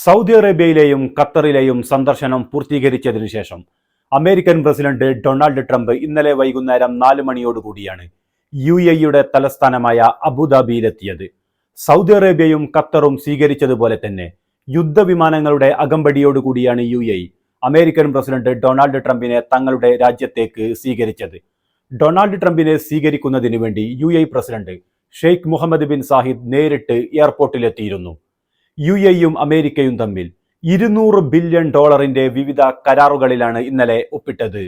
Saudi അറേബ്യയിലെയും ഖത്തറിലെയും സന്ദർശനം പൂർത്തീകരിച്ചതിനു ശേഷം American president Donald Trump ഇന്നലെ വൈകുന്നേരം 4 മണിയോടുകൂടിയാണ് UAE തലസ്ഥാനമായ അബുദാബിയിലെത്തിയത്. സൗദി അറേബ്യയും ഖത്തറും സ്വീകരിച്ചതുപോലെ തന്നെ യുദ്ധവിമാനങ്ങളുടെ അകമ്പടിയോടുകൂടിയാണ് UAE അമേരിക്കൻ പ്രസിഡന്റ് ഡൊണാൾഡ് ട്രംപിനെ തങ്ങളുടെ രാജ്യത്തേക്ക് സ്വീകരിച്ചത്. ഡൊണാൾഡ് ട്രംപിനെ സ്വീകരിക്കുന്നതിന് വേണ്ടി UAE president Sheikh Mohammed bin Zayed നേരിട്ട് എയർപോർട്ടിലെത്തിയിരുന്നു. UAEയും അമേരിക്കയും തമ്മിൽ $200 ബില്യൺ വിവിധ കരാറുകളിലാണ് ഇന്നലെ ഒപ്പിട്ടത്.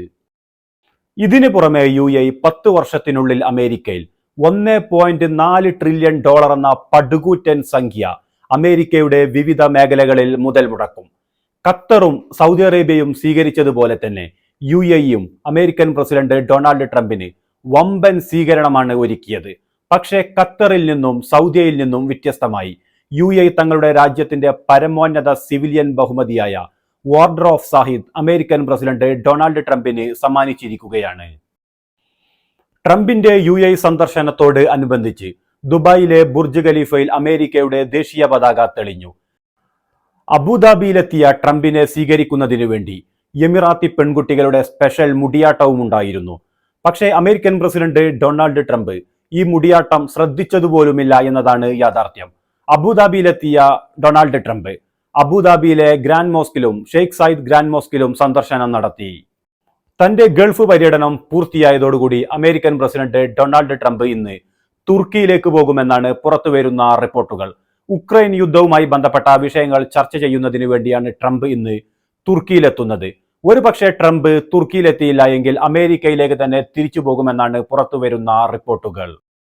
ഇതിനു പുറമെ UAE 10 വർഷത്തിനുള്ളിൽ അമേരിക്കയിൽ $1.4 ട്രില്യൺ എന്ന പടുകൂറ്റൻ സംഖ്യ അമേരിക്കയുടെ വിവിധ മേഖലകളിൽ മുതൽ മുടക്കും. ഖത്തറും സൗദി അറേബ്യയും സ്വീകരിച്ചതുപോലെ തന്നെ UAEയും അമേരിക്കൻ പ്രസിഡന്റ് ഡൊണാൾഡ് ട്രംപിന് വമ്പൻ സ്വീകരണമാണ് ഒരുക്കിയത്. പക്ഷേ ഖത്തറിൽ നിന്നും സൗദിയിൽ നിന്നും വ്യത്യസ്തമായി UAE തങ്ങളുടെ രാജ്യത്തിന്റെ പരമോന്നത സിവിലിയൻ ബഹുമതിയായ order of Sahid American president Donald ട്രംപിന് സമ്മാനിച്ചിരിക്കുകയാണ്. ട്രംപിന്റെ UAE സന്ദർശനത്തോട് അനുബന്ധിച്ച് ദുബായിലെ ബുർജ് ഖലീഫയിൽ അമേരിക്കയുടെ ദേശീയ പതാക തെളിഞ്ഞു. അബുദാബിയിലെത്തിയ ട്രംപിനെ സ്വീകരിക്കുന്നതിനു വേണ്ടി എമിറാത്തി പെൺകുട്ടികളുടെ സ്പെഷ്യൽ മുടിയാട്ടവും ഉണ്ടായിരുന്നു. പക്ഷേ അമേരിക്കൻ പ്രസിഡന്റ് ഡൊണാൾഡ് ട്രംപ് ഈ മുടിയാട്ടം ശ്രദ്ധിച്ചതുപോലുമില്ല എന്നതാണ് യാഥാർത്ഥ്യം. അബുദാബിയിലെത്തിയ ഡൊണാൾഡ് ട്രംപ് അബുദാബിയിലെ ഗ്രാൻഡ് മോസ്കിലും ഷെയ്ഖ് സായിദ് ഗ്രാൻഡ് മോസ്കിലും സന്ദർശനം നടത്തി. തന്റെ ഗൾഫ് പര്യടനം പൂർത്തിയായതോടുകൂടി അമേരിക്കൻ പ്രസിഡന്റ് ഡൊണാൾഡ് ട്രംപ് ഇന്ന് തുർക്കിയിലേക്ക് പോകുമെന്നാണ് പുറത്തുവരുന്ന റിപ്പോർട്ടുകൾ. ഉക്രൈൻ യുദ്ധവുമായി ബന്ധപ്പെട്ട വിഷയങ്ങൾ ചർച്ച ചെയ്യുന്നതിന് വേണ്ടിയാണ് ട്രംപ് ഇന്ന് തുർക്കിയിലെത്തുന്നത്. ഒരുപക്ഷെ ട്രംപ് തുർക്കിയിലെത്തിയില്ല എങ്കിൽ അമേരിക്കയിലേക്ക് തന്നെ തിരിച്ചു പോകുമെന്നാണ് പുറത്തുവരുന്ന റിപ്പോർട്ടുകൾ.